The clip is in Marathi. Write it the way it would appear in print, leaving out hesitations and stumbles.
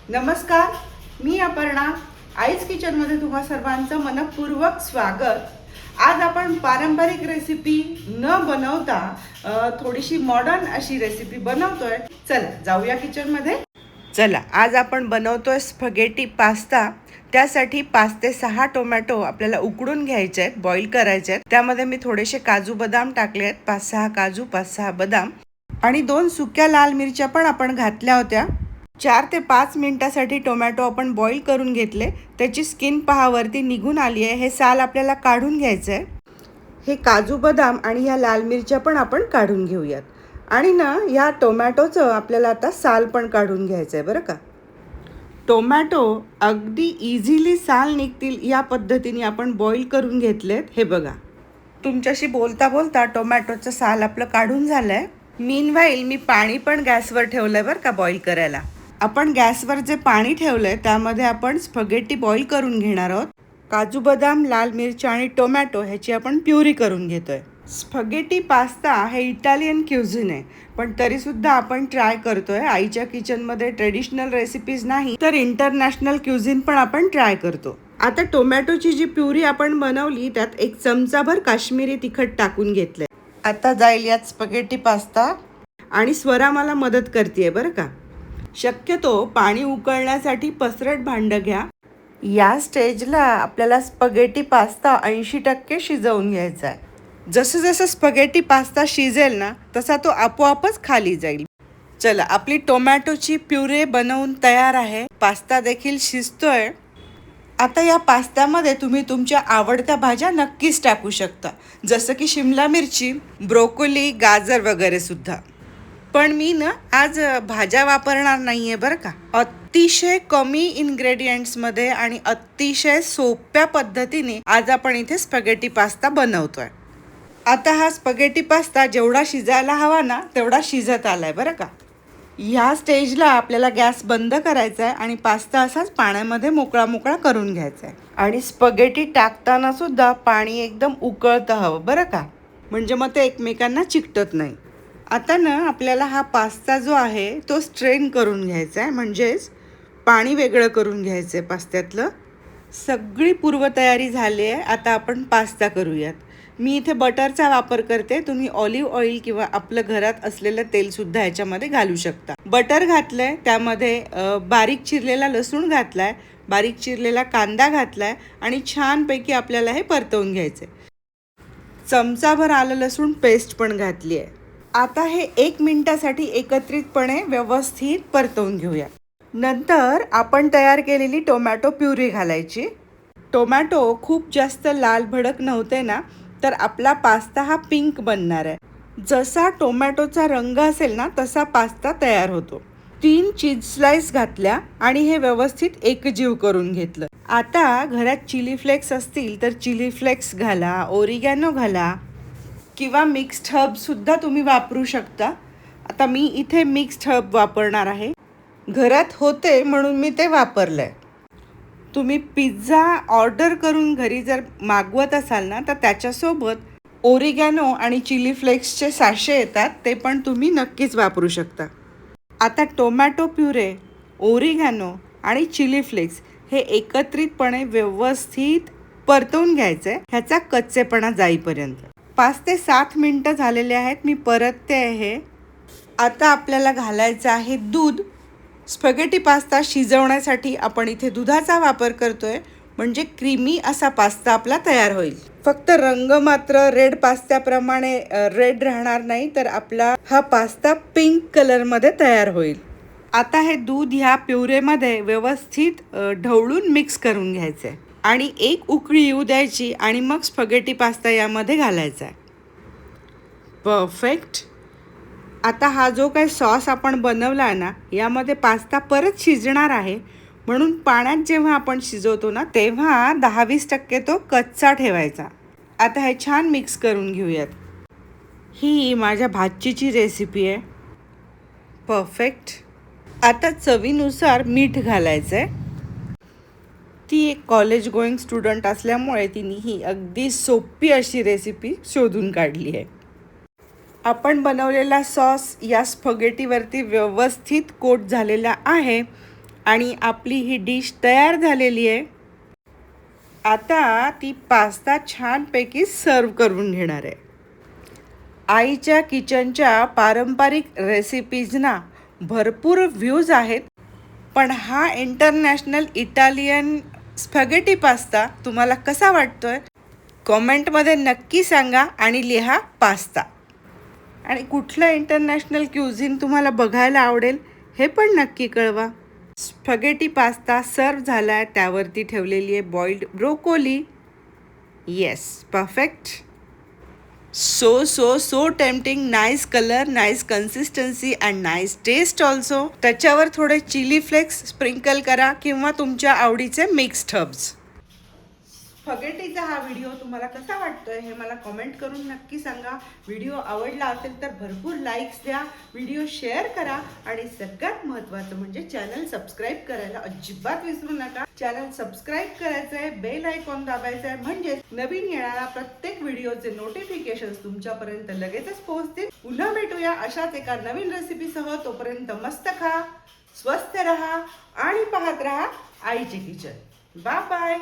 नमस्कार, मी अपर्णा. आईज किचनमध्ये तुम्हा सर्वांचं मनपूर्वक स्वागत. आज आपण पारंपरिक रेसिपी न बनवता थोडीशी मॉडर्न अशी रेसिपी बनवतोय. चला जाऊया किचनमध्ये. चला, आज आपण बनवतोय स्पगेटी पास्ता. त्यासाठी 5 ते 6 टोमॅटो आपल्याला उकडून घ्यायचे आहेत, बॉईल करायचे आहेत. त्यामध्ये मी थोडेसे काजू बदाम टाकले आहेत, 5-6 काजू, 5-6 बदाम आणि 2 सुक्या लाल मिरच्या पण आपण घातल्या होत्या. 4 ते 5 मिनिटासाठी टोमॅटो आपण बॉईल करून घेतले. त्याची स्किन पहावरती निघून आली आहे. हे साल आपल्याला काढून घ्यायचं आहे. हे काजू बदाम आणि ह्या लाल मिरच्या पण आपण काढून घेऊयात. आणि ह्या टोमॅटोचं आपल्याला आता साल पण काढून घ्यायचं आहे बरं का. टोमॅटो अगदी इझिली साल निघतील या पद्धतीने आपण बॉईल करून घेतलेत. हे बघा, तुमच्याशी बोलता बोलता टोमॅटोचं साल आपलं काढून झालं आहे. मीनवाईल मी पाणी पण गॅसवर ठेवलं आहे बरं का बॉईल करायला. आपण गॅसवर जे पाणी ठेवलं आहे त्यामध्ये आपण स्पगेटी बॉईल करून घेणार आहोत. काजू बदाम, लाल मिरच्या आणि टोमॅटो ह्याची आपण प्युरी करून घेतोय. स्पगेटी पास्ता हे इटालियन क्युझिन आहे, पण तरीसुद्धा आपण ट्राय करतोय. आईच्या किचनमध्ये ट्रेडिशनल रेसिपीज नाही तर इंटरनॅशनल क्युझिन पण आपण ट्राय करतो. आता टोमॅटोची जी प्युरी आपण बनवली त्यात 1 चमचाभर काश्मीरी तिखट टाकून घेतलंय. आता जाईल यात स्पगेटी पास्ता. आणि स्वरा मला मदत करते बरं का. शक्यतो पाणी उकळण्यासाठी पसरट भांडं घ्या. या स्टेजला आपल्याला स्पगेटी पास्ता 80% शिजवून घ्यायचा आहे. जसं जसं स्पगेटी पास्ता शिजेल ना तसा तो आपोआपच खाली जाईल. चला, आपली टोमॅटोची प्युरे बनवून तयार आहे. पास्ता देखील शिजतोय. आता या पास्त्यामध्ये तुम्ही तुमच्या आवडत्या भाज्या नक्कीच टाकू शकता, जसं की शिमला मिरची, ब्रोकोली, गाजर वगैरे सुद्धा. पण मी आज भाज्या वापरणार नाही आहे बरं का. अतिशय कमी इन्ग्रेडियंट्समध्ये आणि अतिशय सोप्या पद्धतीने आज आपण इथे स्पगेटी पास्ता बनवतोय. आता हा स्पगेटी पास्ता जेवढा शिजायला हवा ना तेवढा शिजत आलाय बरं का. ह्या स्टेजला आपल्याला गॅस बंद करायचा आहे आणि पास्ता असाच पाण्यामध्ये मोकळा मोकळा करून घ्यायचा आहे. आणि स्पगेटी टाकताना सुद्धा पाणी एकदम उकळतं हवं बरं का, म्हणजे मग ते एकमेकांना चिकटत नाही. आता आपल्याला हा पास्ता जो आहे तो स्ट्रेन करून घ्यायचा आहे, म्हणजेच पाणी वेगळं करून घ्यायचं आहे पास्त्यातलं. सगळी पूर्वतयारी झाली आहे. आता आपण पास्ता करूयात. मी इथे बटरचा वापर करते. तुम्ही ऑलिव्ह ऑइल किंवा आपलं घरात असलेलं तेलसुद्धा ह्याच्यामध्ये घालू शकता. बटर घातलं आहे, त्यामध्ये बारीक चिरलेला लसूण घातला आहे, बारीक चिरलेला कांदा घातला आहे आणि छानपैकी आपल्याला हे परतवून घ्यायचं आहे. चमचाभर आलं लसूण पेस्ट पण घातली आहे. आता हे 1 मिनिटासाठी एकत्रितपणे व्यवस्थित परतवून घेऊया. नंतर आपण तयार केलेली टोमॅटो प्युरी घालायची. टोमॅटो खूप जास्त लाल भडक नव्हते ना, तर आपला पास्ता हा पिंक बनणार आहे. जसा टोमॅटोचा रंग असेल ना तसा पास्ता तयार होतो. 3 चीज स्लाइस घातल्या आणि हे व्यवस्थित एकजीव करून घेतलं. आता घरात चिली फ्लेक्स असतील तर चिली फ्लेक्स घाला, ओरिगॅनो घाला किंवा मिक्स्ड हर्बसुद्धा तुम्ही वापरू शकता. आता मी इथे मिक्स्ड हर्ब वापरणार आहे. घरात होते म्हणून मी ते वापरलं आहे. तुम्ही पिझ्झा ऑर्डर करून घरी जर मागवत असाल ना तर त्याच्यासोबत ओरिगॅनो आणि चिली फ्लेक्सचे सॅशे येतात, ते पण तुम्ही नक्कीच वापरू शकता. आता टोमॅटो प्युरे, ओरिगॅनो आणि चिली फ्लेक्स हे एकत्रितपणे व्यवस्थित परतवून घ्यायचं आहे, ह्याचा कच्चेपणा जाईपर्यंत. 5 ते 7 मिनटं झालेले आहेत. मी परतते आहे. आता आपल्याला घालायचं आहे दूध. स्पगेटी पास्ता शिजवण्यासाठी आपण इथे दुधाचा वापर करतोय, म्हणजे क्रीमी असा पास्ता आपला तयार होईल. फक्त रंग मात्र रेड पास्त्याप्रमाणे रेड राहणार नाही, तर आपला हा पास्ता पिंक कलरमध्ये तयार होईल. आता हे दूध ह्या प्युरेमध्ये व्यवस्थित ढवळून मिक्स करून घ्यायचं आहे आणि 1 उकळी येऊ द्यायची आणि मग स्पगेटी पास्ता यामध्ये घालायचा आहे. परफेक्ट. आता हा जो काही सॉस आपण बनवला आहे ना, यामध्ये पास्ता परत शिजणार आहे, म्हणून पाण्यात जेव्हा आपण शिजवतो ना तेव्हा 10-20% तो कच्चा ठेवायचा. आता हे छान मिक्स करून घेऊयात. ही माझ्या भाचीची रेसिपी आहे. परफेक्ट. आता चवीनुसार मीठ घालायचं आहे. ती एक कॉलेज गोईंग स्टुडंट असल्यामुळे तिने ही अगदी सोपी अशी रेसिपी शोधून काढली आहे. आपण बनवलेला सॉस या स्पगेटीवरती व्यवस्थित कोट झालेला आहे आणि आपली ही डिश तयार झालेली आहे. आता ती पास्ता छानपैकी सर्व करून घेणार आहे. आईच्या किचनच्या पारंपरिक रेसिपीजना भरपूर व्ह्यूज आहेत, पण हा इंटरनॅशनल इटालियन स्पॅगेटी पास्ता तुम्हाला कसा वाटतोय कॉमेंटमध्ये नक्की सांगा आणि लिहा पास्ता. आणि कुठलं इंटरनॅशनल क्युझिन तुम्हाला बघायला आवडेल हे पण नक्की कळवा. स्पॅगेटी पास्ता सर्व झाला आहे, त्यावरती ठेवलेली आहे boiled broccoli. Yes, perfect. So tempting. Nice colour, nice consistency and nice taste also. त्याच्यावर थोडे चिली फ्लेक्स स्प्रिंकल करा किंवा तुमच्या आवडीचे मिक्स्ड हर्ब्स. स्पॅगेटीचा हा व्हिडिओ तुम्हाला कसा वाटतोय हे मला कमेंट करून नक्की सांगा. व्हिडिओ आवडला असेल तर भरपूर लाईक्स द्या, व्हिडिओ शेअर करा आणि सगळ्यात महत्त्वाचं म्हणजे चॅनल सबस्क्राईब करायला अजिबात विसरू नका. चॅनल सबस्क्राईब करायचं आहे, बेल आयकॉन दाबायचं आहे, म्हणजे नवीन येणारा प्रत्येक व्हिडिओचे नोटिफिकेशन्स तुमच्यापर्यंत लगेचच पोहोचतील. पुन्हा भेटूया अशाच एका नवीन रेसिपीसह. तोपर्यंत मस्त खा, स्वस्थ रहा आणि पाहत रहा आईचे किचन. Bye bye.